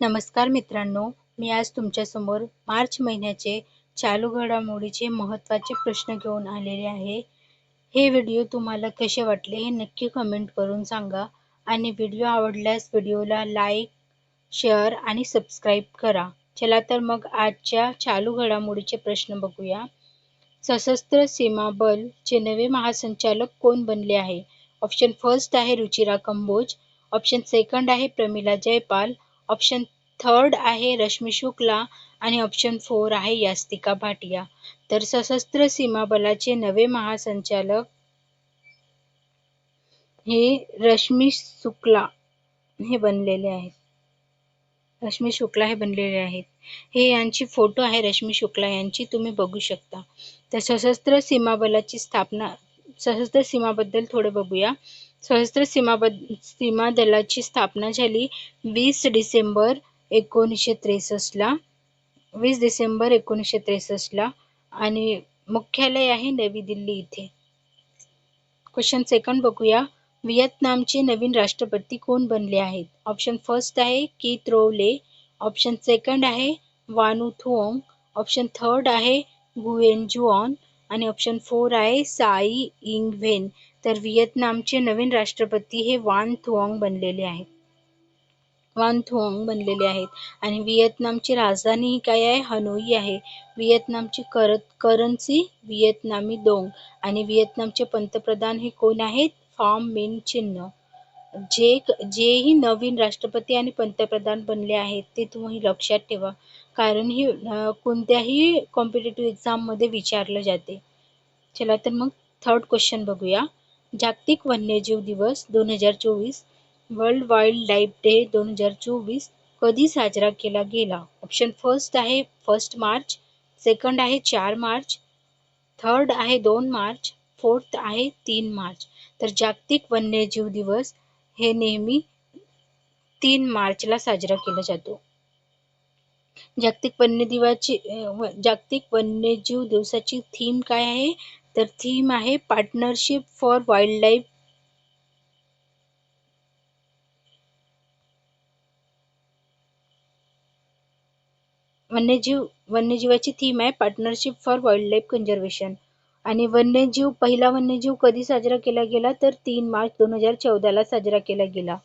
नमस्कार मित्रांनो, मी आज तुमच्यासमोर मार्च महिन्याचे चालू घडामोडीचे महत्त्वाचे प्रश्न घेऊन आलेले आहे. हे व्हिडिओ तुम्हाला कसे वाटले हे नक्की कमेंट करून सांगा आणि व्हिडिओ आवडल्यास व्हिडिओला लाईक, शेअर आणि सबस्क्राईब करा. चला तर मग आजच्या चालू घडामोडीचे प्रश्न बघूया. सशस्त्र सीमा बल चे नवे महासंचालक कोण बनले आहे? ऑप्शन फर्स्ट आहे रुचिरा कंबोज, ऑप्शन सेकंड आहे प्रमिला जयपाल, ऑप्शन थर्ड आहे रश्मी शुक्ला आणि ऑप्शन 4 आहे यास्तिका भाटिया. तर सशस्त्र सीमा बलाचे नवे महासंचालक हे रश्मी शुक्ला हे बनलेले आहेत. रश्मी शुक्ला हे बनलेले आहेत. हे यांची फोटो आहे रश्मी शुक्ला यांची, तुम्ही बघू शकता. तर सशस्त्र सीमा बलाची स्थापना, सशस्त्र सीमाबद्दल थोडं बघूया. सशस्त्र सीमा दलाची स्थापना झाली 20 डिसेंबर 1963 ला आणि मुख्यालय आहे नवी दिल्ली इथे. क्वेश्चन सेकंड बघूया. व्हिएतनामचे नवीन राष्ट्रपती कोण बनले आहेत? ऑप्शन फर्स्ट आहे कीथ रोवले, ऑप्शन सेकंड आहे वानू थुओंग, ऑप्शन थर्ड आहे गुएन जुऑन आणि ऑप्शन 4 आहे साई इंग व्हेन. तर व्हिएतनामचे नवीन राष्ट्रपती हे वान थुओंग बनलेले आहेत. आणि व्हिएतनामची राजधानी ही काय आहे? हनोई आहे. व्हिएतनामची करन्सी व्हिएतनामी दोंग आणि व्हिएतनामचे पंतप्रधान हे कोण आहेत? फॉम मिन चिन्ह. जेही नवीन राष्ट्रपती आणि पंतप्रधान बनले आहेत ते तुम्ही लक्षात ठेवा, कारण ही कोणत्याही कॉम्पिटिटिव्ह एक्झाममध्ये विचारलं जाते. चला तर मग थर्ड क्वेश्चन बघूया. जागतिक वन्यजीव दिवस 2024, वर्ल्ड वाईल्ड लाईफ डे 2024 कधी साजरा केला गेला? ऑप्शन फर्स्ट आहे 1 मार्च, सेकंड आहे 4 मार्च, थर्ड आहे 2 मार्च, फोर्थ आहे 3 मार्च. तर जागतिक वन्यजीव दिवस हे नेहमी 3 मार्चला साजरा केला जातो. जागतिक वन्यजीव दिवसाची थीम काय आहे? तर थीम आहे पार्टनरशिप फॉर वाईल्ड लाईफ. वन्यजीवाची थीम आहे partnership for wildlife conservation. आणि पहिला वन्यजीव कधी साजरा केला गेला? तर 3 मार्च 2014 ला साजरा केला गेला.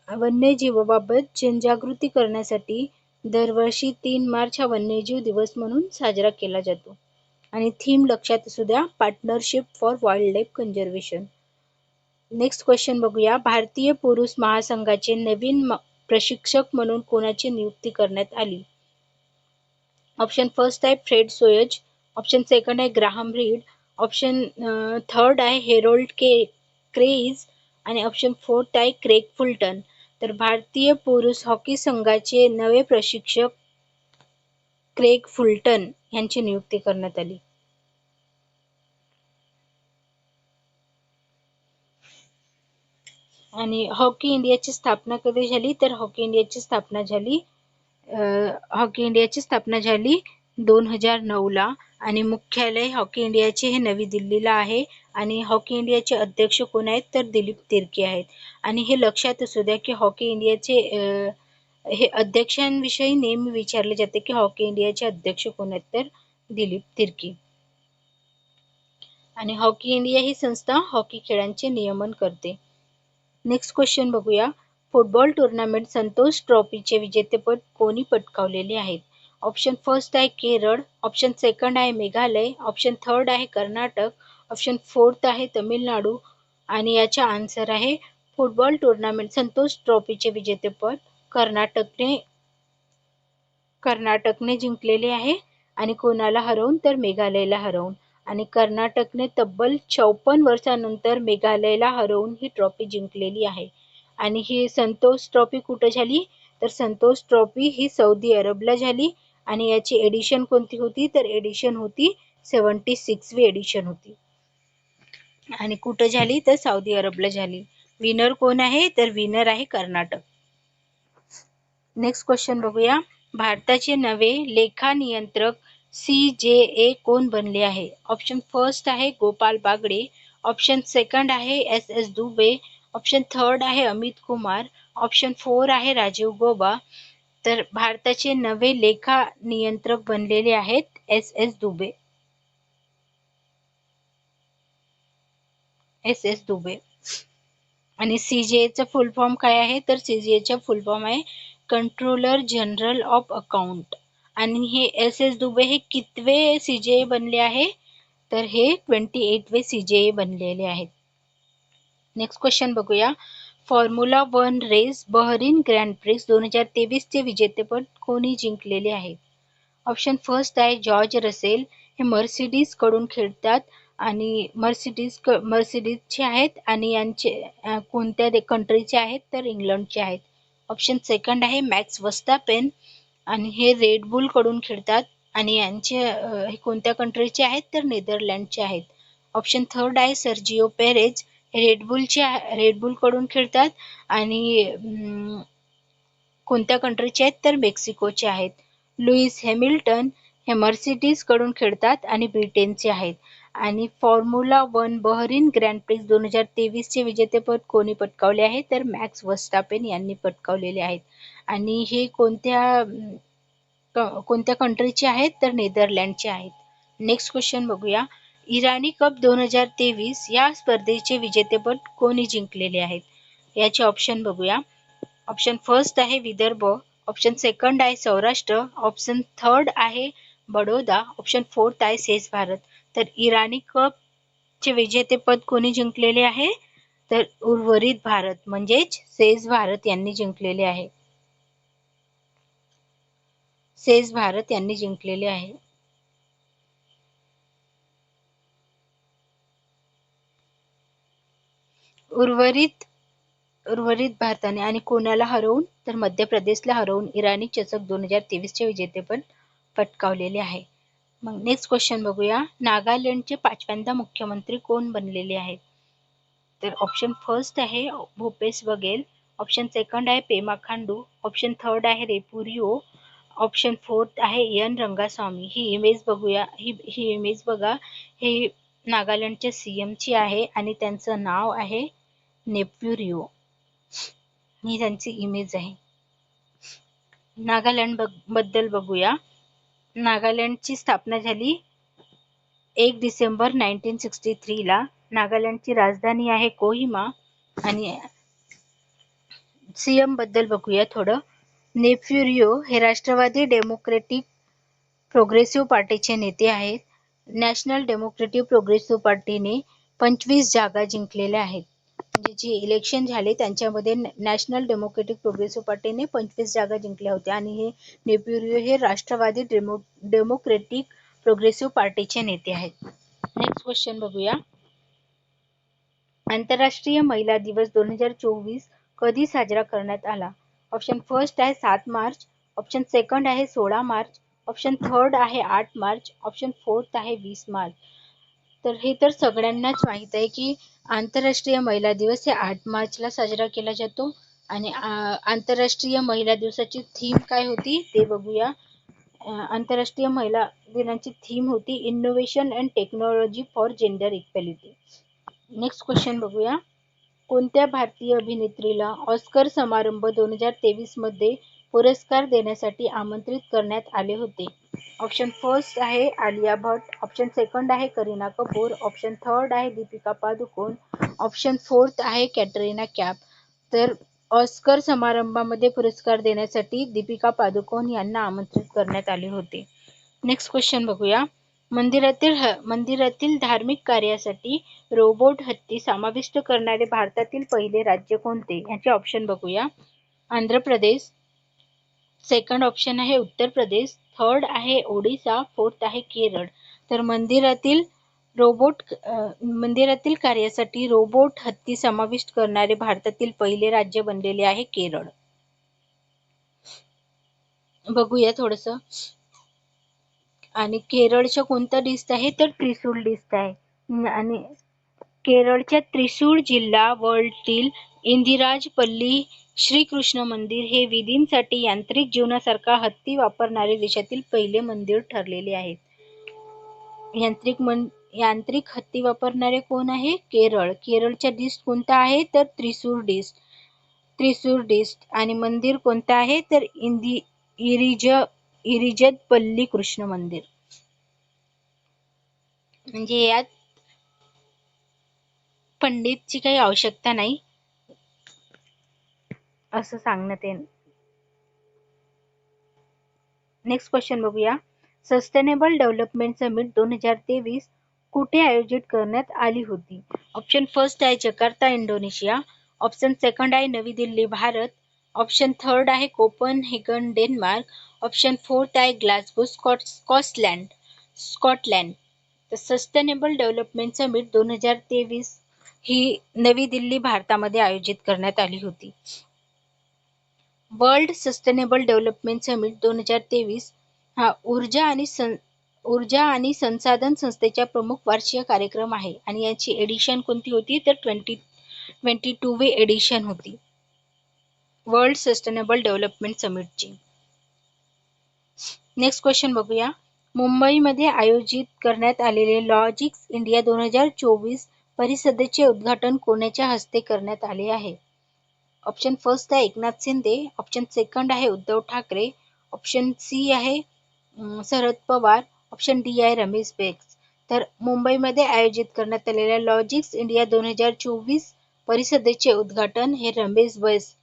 वन्यजीवाबाबत जनजागृती करण्यासाठी दरवर्षी 3 मार्च हा वन्यजीव दिवस म्हणून साजरा केला जातो. आणि थीम लक्षात असू द्या, partnership for wildlife conservation. Next question बघूया. भारतीय पुरुष महासंघाचे नवीन प्रशिक्षक म्हणून कोणाची नियुक्ती करण्यात आली? ऑप्शन फर्स्ट आहे फ्रेड सोयज, ऑप्शन सेकंड आहे ग्राहम रीड, ऑप्शन थर्ड आहे हेरोल्ड क्रेइज आणि ऑप्शन फोर्थ आहे क्रेग फुलटन. तर भारतीय पुरुष हॉकी संघाचे नवे प्रशिक्षक क्रेग फुलटन यांची नियुक्ती करण्यात आली. आणि हॉकी इंडियाची स्थापना कधी झाली? तर हॉकी इंडियाची स्थापना झाली 2009 ला आणि मुख्यालय हॉकी इंडियाचे हे नवी दिल्लीला आहे. आणि हॉकी इंडियाचे अध्यक्ष कोण आहेत? तर दिलीप तिर्की आहेत. आणि हे लक्षात असू द्या की हॉकी इंडियाचे हे अध्यक्षांविषयी नेहमी विचारले जाते की हॉकी इंडियाचे अध्यक्ष कोण आहेत? तर दिलीप तिर्की. आणि हॉकी इंडिया ही संस्था हॉकी खेळांचे नियमन करते. नेक्स्ट क्वेश्चन बघूया. फुटबॉल टूर्नामेंट संतोष ट्रॉफीचे विजेतेपद कोणी पटकावलेले आहेत? ऑप्शन फर्स्ट आहे केरळ, ऑप्शन सेकंड आहे मेघालय, ऑप्शन थर्ड आहे कर्नाटक, ऑप्शन फोर्थ आहे तमिळनाडू आणि याचा आन्सर आहे फुटबॉल टूर्नामेंट संतोष ट्रॉफीचे विजेतेपद कर्नाटकने जिंकलेले आहे. आणि कोणाला हरवून? तर मेघालयला हरवून. आणि कर्नाटकने तब्बल 54 वर्षांनंतर मेघालयला हरवून ही ट्रॉफी जिंकलेली आहे. आणि ही संतोष ट्रॉफी कुठे झाली? तर संतोष ट्रॉफी ही सौदी अरबला झाली. आणि याची एडिशन कोणती होती? तर एडिशन होती 76वी एडिशन होती. आणि कुठे झाली? तर सौदी अरबला झाली. विनर कोण आहे? तर विनर आहे कर्नाटक. नेक्स्ट क्वेश्चन बघूया. भारताचे नवे लेखा नियंत्रक CJA कोण बनले आहे? ऑप्शन फर्स्ट आहे गोपाल बागडे, ऑप्शन सेकंड आहे SS दुबे, ऑप्शन थर्ड आहे अमित कुमार, ऑप्शन 4 आहे राजीव गौबा. तर भारताचे नवे लेखा नियंत्रक बनलेले आहेत एस एस दुबे. आणि सीजीएचा फुल फॉर्म काय आहे, तर सीजीएचा फुल फॉर्म आहे कंट्रोलर जनरल ऑफ अकाउंट. आणि हे एस दुबे हे कितवे सीजीए बनले आहे, तर हे 28वे सीजीए बनलेले आहेत. नेक्स्ट क्वेश्चन बघूया. Formula 1 race Bahrain grand prix 2023 चे विजेतेपद कोणी जिंकलेले आहे? ऑप्शन फर्स्ट आहे जॉर्ज रसेल. हे मर्सिडीज कडून खेळतात आणि मर्सिडीजचे आहेत आणि यांचे कोणत्या कंट्रीचे आहेत, तर इंग्लंडचे आहेत. ऑप्शन सेकंड आहे मॅक्स वर्स्टापेन आणि हे रेड बुल कडून खेळतात आणि यांचे हे कोणत्या कंट्रीचे आहेत, तर नेदरलँडचे आहेत. ऑप्शन थर्ड आहे सर्जिओ पेरेज. हे रेड बुल कडून खेळतात आणि कोणत्या कंट्रीचे आहेत, तर मेक्सिकोचे आहेत. लुईस हॅमिल्टन हे मर्सिडीज कडून खेळतात आणि ब्रिटनचे आहेत. आणि फॉर्म्युला 1 बहरीन ग्रँड प्रिक्स 2023 चे विजेतेपद कोणी पटकावले आहे, तर मॅक्स वर्स्टापेन यांनी पटकावलेले आहेत. आणि हे कोणत्या कंट्रीचे आहेत, तर नेदरलँडचे आहेत. नेक्स्ट क्वेश्चन बघूया. इराणी कप 2023 या स्पर्धेचे विजेतेपद कोणी जिंकलेले आहेत? याचे ऑप्शन बघूया. ऑप्शन फर्स्ट आहे विदर्भ. ऑप्शन सेकंड आहे सौराष्ट्र. ऑप्शन थर्ड आहे बडोदा. ऑप्शन फोर्थ आहे सेज भारत. तर इराणी कप चे विजेतेपद कोणी जिंकलेले आहे, तर उर्वरित भारत म्हणजेच सेज भारत यांनी जिंकलेले आहे. सेज भारत यांनी जिंकलेले आहे. उर्वरित भारताने आणि कोणाला हरवून, तर मध्य प्रदेशला हरवून इराणी चषक 2023 चे विजेतेपद पटकावलेले आहे. मग नेक्स्ट क्वेश्चन बघूया. नागालँडचे 5व्यांदा मुख्यमंत्री कोण बनलेले आहेत? तर ऑप्शन फर्स्ट आहे भूपेश बघेल. ऑप्शन सेकंड आहे पेमा खांडू. ऑप्शन थर्ड आहे रेपुरिओ. ऑप्शन फोर्थ आहे एन रंगास्वामी. ही इमेज बघूया. ही इमेज बघा. हे नागालँडच्या सीएम ची आहे आणि त्यांचं नाव आहे नेप्युरिओ. ही त्यांची इमेज आहे. नागालँड बद्दल बघूया. नागालँडची स्थापना झाली 1 डिसेंबर 1963 ला. नागालँडची राजधानी आहे कोहिमा. आणि सीएम बद्दल बघूया थोडं. नेप्युरिओ हे राष्ट्रवादी डेमोक्रेटिक प्रोग्रेसिव्ह पार्टीचे नेते आहेत. नॅशनल डेमोक्रेटिक प्रोग्रेसिव्ह पार्टीने 25 जागा जिंकलेल्या आहेत. म्हणजे जे इलेक्शन झाले त्यांच्यामध्ये नॅशनल डेमोक्रेटिक प्रोग्रेसिव्ह पार्टीने 25 जागा जिंकल्या होत्या. आणि हे नेप्युरिओ हे राष्ट्रवादी डेमोक्रेटिक प्रोग्रेसिव्ह पार्टीचे नेते आहेत. नेक्स्ट क्वेश्चन बघूया. आंतरराष्ट्रीय महिला दिवस 2024 कधी साजरा करण्यात आला? ऑप्शन फर्स्ट आहे 7 मार्च. ऑप्शन सेकंड आहे 16 मार्च. ऑप्शन थर्ड आहे 8 मार्च. ऑप्शन फोर्थ आहे 20 मार्च. तर हे तर सगळ्यांनाच माहित आहे की आंतरराष्ट्रीय महिला दिवस हे 8 मार्चला साजरा केला जातो. आणि आंतरराष्ट्रीय महिला दिवसाची थीम काय होती ते बघूया. आंतरराष्ट्रीय महिला दिनाची थीम होती innovation and technology for gender equality. Next question बघूया. कोणत्या भारतीय अभिनेत्रीला ऑस्कर समारंभ 2023 मध्ये पुरस्कार देण्यासाठी आमंत्रित करण्यात आले होते? ऑप्शन फर्स्ट आहे आलिया भट्ट. ऑप्शन सेकंड आहे करीना कपूर. ऑप्शन थर्ड आहे दीपिका पादुकोण. ऑप्शन फोर्थ आहे कॅटरीना कैफ. तर ऑस्कर समारंभामध्ये पुरस्कार देण्यासाठी दीपिका पादुकोण यांना आमंत्रित करण्यात आले होते. नेक्स्ट क्वेश्चन बघूया. मंदिरातील धार्मिक कार्यासाठी रोबोट हत्ती समाविष्ट करणारे भारतातील पहिले राज्य कोणते? याचे ऑप्शन बघूया. आंध्र प्रदेश. सेकंड ऑप्शन आहे उत्तर प्रदेश. थर्ड आहे ओडिसा. फोर्थ आहे केरळ. तर मंदिरातील कार्यासाठी रोबोट हत्ती समाविष्ट करणारे भारतातील पहिले राज्य बनलेले आहे केरळ. बघूया थोडस. आणि केरळच्या कोणता डिस्ट आहे, तर त्रिशूल डिस्ट आहे. आणि केरळच्या त्रिशूळ जिल्हा वर्ल्डतील इंदिराजपल्ली श्रीकृष्ण मंदिर हे विधींसाठी यांत्रिक जीवनासारखा हत्ती वापरणारे देशातील पहिले मंदिर ठरलेले आहे. यांत्रिक हत्ती वापरणारे कोण आहे? केरळ. केरळच्या डिस्ट कोणता आहे, तर त्रिशूळ डिस्ट. त्रिशूर डिस्ट आणि मंदिर कोणतं आहे तर इरिजतपल्ली कृष्ण मंदिर. म्हणजे यात पंडितची काही आवश्यकता नाही असं सांगण्यात येईल. नेक्स्ट क्वेश्चन बघूया. सस्टेनेबल डेव्हलपमेंट समिट 2023 कुठे आयोजित करण्यात आली होती? ऑप्शन फर्स्ट आहे जकार्ता इंडोनेशिया, ऑप्शन सेकंड आहे नवी दिल्ली भारत, ऑप्शन थर्ड आहे कोपनहेगन डेन्मार्क, ऑप्शन फोर्थ आहे ग्लासगो स्कॉटलँड. तर सस्टेनेबल डेव्हलपमेंट समिट 2023 ही नवी दिल्ली भारतामध्ये आयोजित करण्यात आली होती. वर्ल्ड सस्टेनेबल डेव्हलपमेंट समिट 2023 हा ऊर्जा आणि संसाधन संस्थेचा प्रमुख वार्षिक कार्यक्रम आहे आणि याची एडिशन कोणती होती तर 22वी एडिशन होती वर्ल्ड सस्टेनेबल डेव्हलपमेंट समिटची. नेक्स्ट क्वेश्चन बघूया. मुंबईमध्ये आयोजित करण्यात आलेले लॉजिस्टिक्स इंडिया 2024 परिषदेचे उद्घाटन कोणाच्या हस्ते करण्यात आले आहे? ऑप्शन फर्स्ट आहे एकनाथ शिंदे, ऑप्शन सेकंड आहे उद्धव ठाकरे, ऑप्शन सी आहे शरद पवार, ऑप्शन डी आहे रमेश बैस. तर मुंबईमध्ये आयोजित करण्यात आलेल्या लॉजिस्टिक्स इंडिया 2024 परिषदेचे उद्घाटन हे रमेश बैस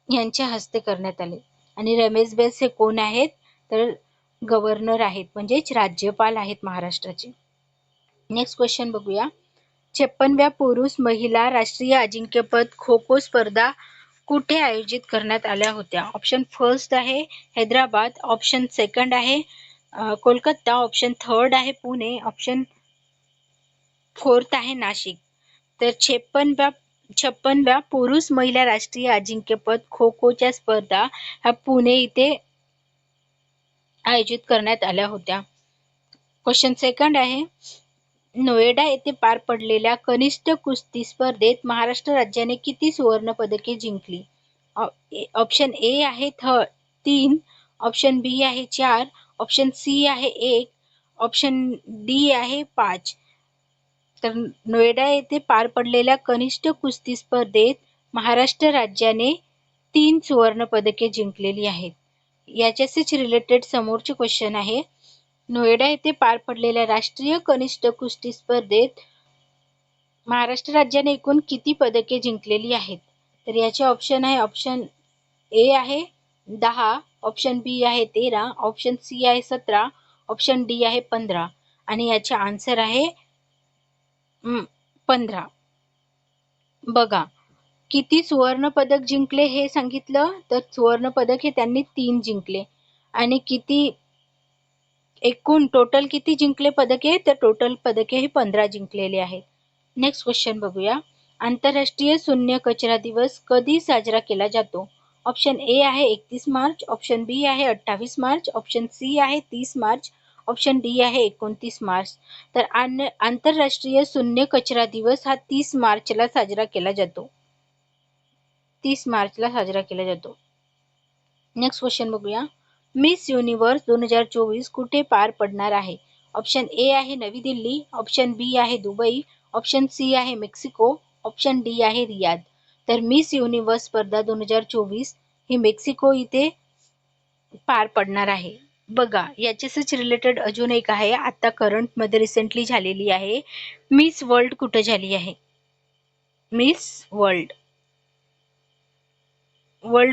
यांच्या हस्ते करण्यात आले. आणि रमेश बैस हे कोण आहेत तर गव्हर्नर आहेत म्हणजेच राज्यपाल आहेत महाराष्ट्राचे. नेक्स्ट क्वेश्चन बघूया. 56व्या पुरुष महिला राष्ट्रीय अजिंक्यपद खो खो स्पर्धा कुठे आयोजित करण्यात आल्या होत्या? ऑप्शन फर्स्ट आहे हैदराबाद, ऑप्शन सेकंड आहे कोलकाता, ऑप्शन थर्ड आहे पुणे, ऑप्शन फोर्थ आहे नाशिक. तर 56व्या पुरुष महिला राष्ट्रीय अजिंक्यपद खो खोच्या स्पर्धा ह्या पुणे इथे आयोजित करण्यात आल्या होत्या. क्वेश्चन सेकंड आहे नोएडा येथे पार पडलेल्या कनिष्ठ कुस्ती स्पर्धेत महाराष्ट्र राज्याने किती सुवर्ण पदके जिंकली? ऑप्शन ए आहे 3, ऑप्शन बी आहे 4, ऑप्शन सी आहे 1, ऑप्शन डी आहे 5. तर नोएडा येथे पार पडलेल्या कनिष्ठ कुस्ती स्पर्धेत महाराष्ट्र राज्याने 3 सुवर्ण पदके जिंकलेली आहेत. याच्याशीच रिलेटेड समोरचे क्वेश्चन आहे. नोएडा येथे पार पडलेल्या राष्ट्रीय कनिष्ठ कुस्ती स्पर्धेत महाराष्ट्र राज्याने एकूण किती पदके जिंकलेली आहेत? तर याचे ऑप्शन आहे ऑप्शन ए आहे 10, ऑप्शन बी आहे 13, ऑप्शन सी आहे 17, ऑप्शन डी आहे 15 आणि याचे आन्सर आहे 15. बघा किती सुवर्ण पदक जिंकले हे सांगितलं तर सुवर्ण पदक हे त्यांनी 3 जिंकले आणि किती एकूण टोटल किती जिंकले पदके तर टोटल पदके हे 15 जिंकलेले आहेत. नेक्स्ट क्वेश्चन बघूया. आंतरराष्ट्रीय शून्य कचरा दिवस कधी साजरा केला जातो? ऑप्शन ए आहे 31 मार्च, ऑप्शन बी आहे 28 मार्च, ऑप्शन सी आहे 30 मार्च, ऑप्शन डी आहे 29 मार्च. तर आंतरराष्ट्रीय शून्य कचरा दिवस हा 30 मार्चला साजरा केला जातो. 30 मार्चला साजरा केला जातो. नेक्स्ट क्वेश्चन बघूया. मिस युनिव्हर्स 2024 कुठे पार पडणार आहे? ऑप्शन ए आहे नवी दिल्ली, ऑप्शन बी आहे दुबई, ऑप्शन सी आहे मेक्सिको, ऑप्शन डी आहे रियाद. तर मिस युनिव्हर्स स्पर्धा 2024 ही मेक्सिको इथे पार पडणार आहे. बघा याच्याशीच रिलेटेड अजून एक आहे आता करंट मध्ये रिसेंटली झालेली आहे. मिस वर्ल्ड कुठे झाली आहे? मिस वर्ल्ड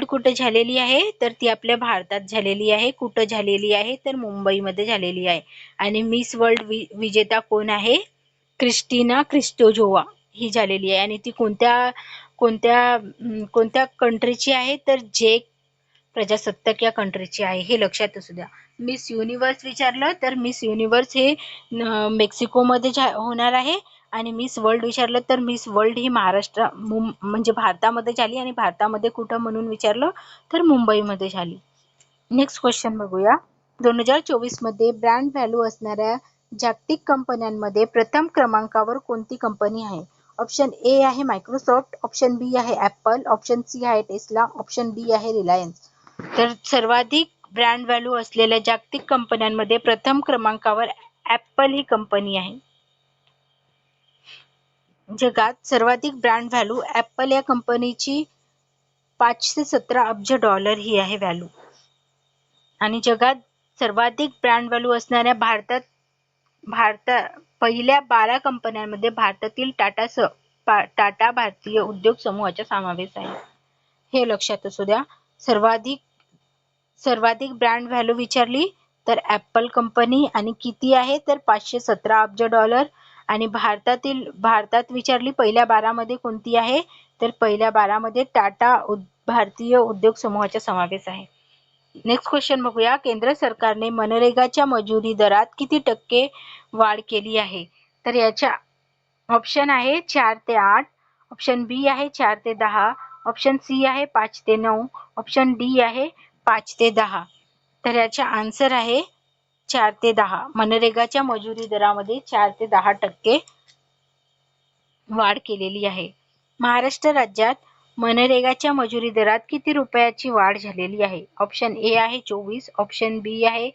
कुठे झालेली आहे तर ती आपल्या भारतात झालेली आहे. कुठं झालेली आहे तर मुंबईमध्ये झालेली आहे. आणि मिस वर्ल्ड विजेता कोण आहे? क्रिस्टिना क्रिस्टोजोवा ही झालेली आहे. आणि ती कोणत्या कोणत्या कोणत्या कंट्रीची आहे तर चेक प्रजासत्ताक या कंट्रीची आहे हे लक्षात असू द्या. मिस युनिव्हर्स विचारलं तर मिस युनिव्हर्स हे मेक्सिकोमध्ये होणार आहे आणि मिस वर्ल्ड विचारलं तर मिस वर्ल्ड ही महाराष्ट्र म्हणजे भारतामध्ये झाली आणि भारतामध्ये कुठं म्हणून विचारलं तर मुंबईमध्ये झाली. नेक्स्ट क्वेश्चन बघूया. 2024 मध्ये ब्रँड व्हॅल्यू असणाऱ्या जागतिक कंपन्यांमध्ये प्रथम क्रमांकावर कोणती कंपनी आहे? ऑप्शन ए आहे मायक्रोसॉफ्ट, ऑप्शन बी आहे ॲपल, ऑप्शन सी आहे टेस्ला, ऑप्शन डी आहे रिलायन्स. तर सर्वाधिक ब्रँड व्हॅल्यू असलेल्या जागतिक कंपन्यांमध्ये प्रथम क्रमांकावर ॲपल ही कंपनी आहे. जगात सर्वाधिक ब्रँड व्हॅल्यू ॲपल या कंपनीची 517 अब्ज डॉलर ही आहे व्हॅल्यू. आणि जगात सर्वाधिक ब्रँड व्हॅल्यू असणाऱ्या पहिल्या 12 कंपन्यांमध्ये भारतातील टाटा भारतीय उद्योग समूहाचा समावेश आहे. हे लक्षात असू द्या. सर्वाधिक ब्रँड व्हॅल्यू विचारली तर ॲपल कंपनी, आणि किती आहे तर 517 अब्ज डॉलर. आणि भारतात विचारली पहिल्या 12 मध्ये कोणती आहे तर पहिल्या 12 मध्ये टाटा भारतीय उद्योग समूहाचा समावेश आहे. नेक्स्ट क्वेश्चन बघूया. केंद्र सरकारने मनरेगाच्या मजुरी दरात किती टक्के वाढ केली आहे? तर याच्या ऑप्शन आहे 4 ते 8, ऑप्शन बी आहे 4 ते 10, ऑप्शन सी आहे 5 ते 9, ऑप्शन डी आहे 5 ते 10. तर याचा आन्सर आहे 4 ते 10. मनरेगाच्या मजुरी दरामध्ये 4 ते 10% वाढ केलेली आहे. महाराष्ट्र राज्यात मनरेगाच्या मजुरी दरात किती रुपयाची वाढ झालेली आहे? ऑप्शन ए आहे 24, ऑप्शन बी आहे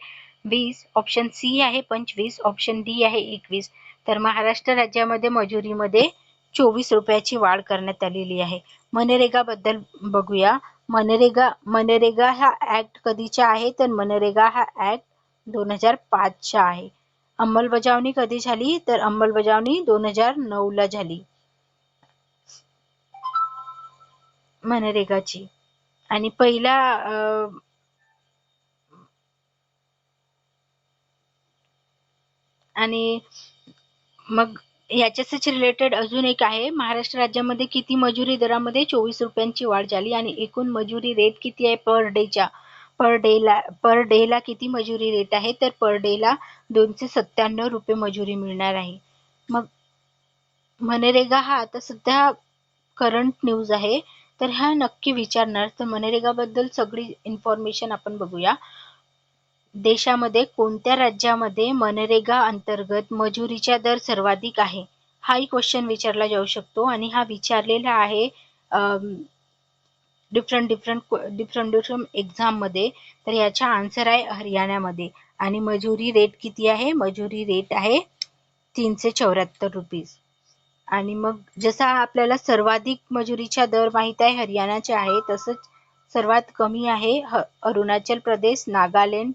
20, ऑप्शन सी आहे 25, ऑप्शन डी आहे 21. तर महाराष्ट्र राज्यामध्ये मजुरीमध्ये 24 रुपयाची वाढ करण्यात आलेली आहे. मनरेगा बद्दल बघूया. मनरेगा हा ऍक्ट कधीचा आहे तर मनरेगा हा ऍक्ट 2005 आहे. अंमलबजावणी कधी झाली तर अंमलबजावणी 2009 झाली मनरेगाची. आणि पहिला आणि मग याच्याच रिलेटेड अजून एक आहे. महाराष्ट्र राज्यामध्ये किती मजुरी दरामध्ये 24 रुपयांची वाढ झाली आणि एकूण मजुरी रेट किती आहे पर डेला किती मजुरी रेट आहे तर पर डेला 297 रुपये मजुरी मिळणार आहे. मग मनरेगा हा आता सध्या करंट न्यूज आहे, तर हा नक्की विचारणार. तर मनरेगा बद्दल सगळी इन्फॉर्मेशन आपण बघूया. देशामध्ये कोणत्या राज्यामध्ये मनरेगा अंतर्गत मजुरीचा दर सर्वाधिक आहे? हाही क्वेश्चन विचारला जाऊ शकतो आणि हा विचारलेला आहे डिफरंट एक्झाम मध्ये. तर याचा आन्सर आहे हरियाणामध्ये. आणि मजुरी रेट किती आहे? मजुरी रेट आहे 374 रुपीज. आणि मग जसा आपल्याला सर्वाधिक मजुरीचा दर माहित आहे हरियाणाचे आहे, तसंच सर्वात कमी आहे अरुणाचल प्रदेश, नागालँड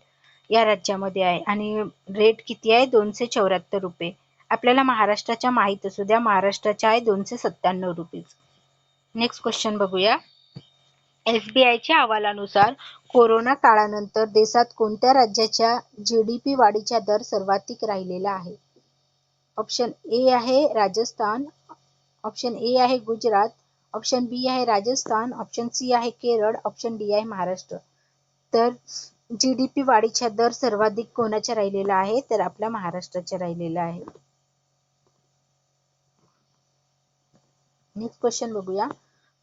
या राज्यामध्ये आहे. आणि रेट किती आहे? 274 रुपये. आपल्याला महाराष्ट्राच्या माहित असू द्या. महाराष्ट्राच्या आहे 297 रुपीज. नेक्स्ट क्वेश्चन बघूया. एसबीआयच्या अहवालानुसार कोरोना काळानंतर देशात कोणत्या राज्याच्या जीडीपी वाढीचा दर सर्वाधिक राहिलेला आहे? ऑप्शन ए आहे राजस्थान, ऑप्शन ए आहे गुजरात, ऑप्शन बी आहे राजस्थान, ऑप्शन सी आहे केरळ, ऑप्शन डी आहे महाराष्ट्र. तर जीडीपी वाढीचा दर सर्वाधिक कोणाचा राहिलेला आहे तर आपल्या महाराष्ट्राचा राहिलेला आहे. नेक्स्ट क्वेश्चन बघूया.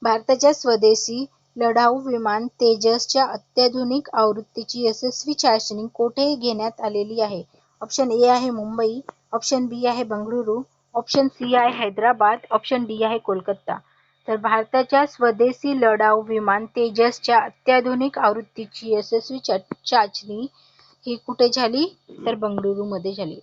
भारताच्या स्वदेशी लढाऊ विमान तेजसच्या अत्याधुनिक आवृत्तीची यशस्वी चाचणी कोठे घेण्यात आलेली आहे? ऑप्शन ए आहे मुंबई, ऑप्शन बी आहे बंगळुरू, ऑप्शन सी आहे हैदराबाद, ऑप्शन डी आहे कोलकाता. तर भारताच्या स्वदेशी लढाऊ विमान तेजसच्या अत्याधुनिक आवृत्तीची यशस्वी चाचणी ही कुठे झाली तर बंगळुरू मध्ये झाली.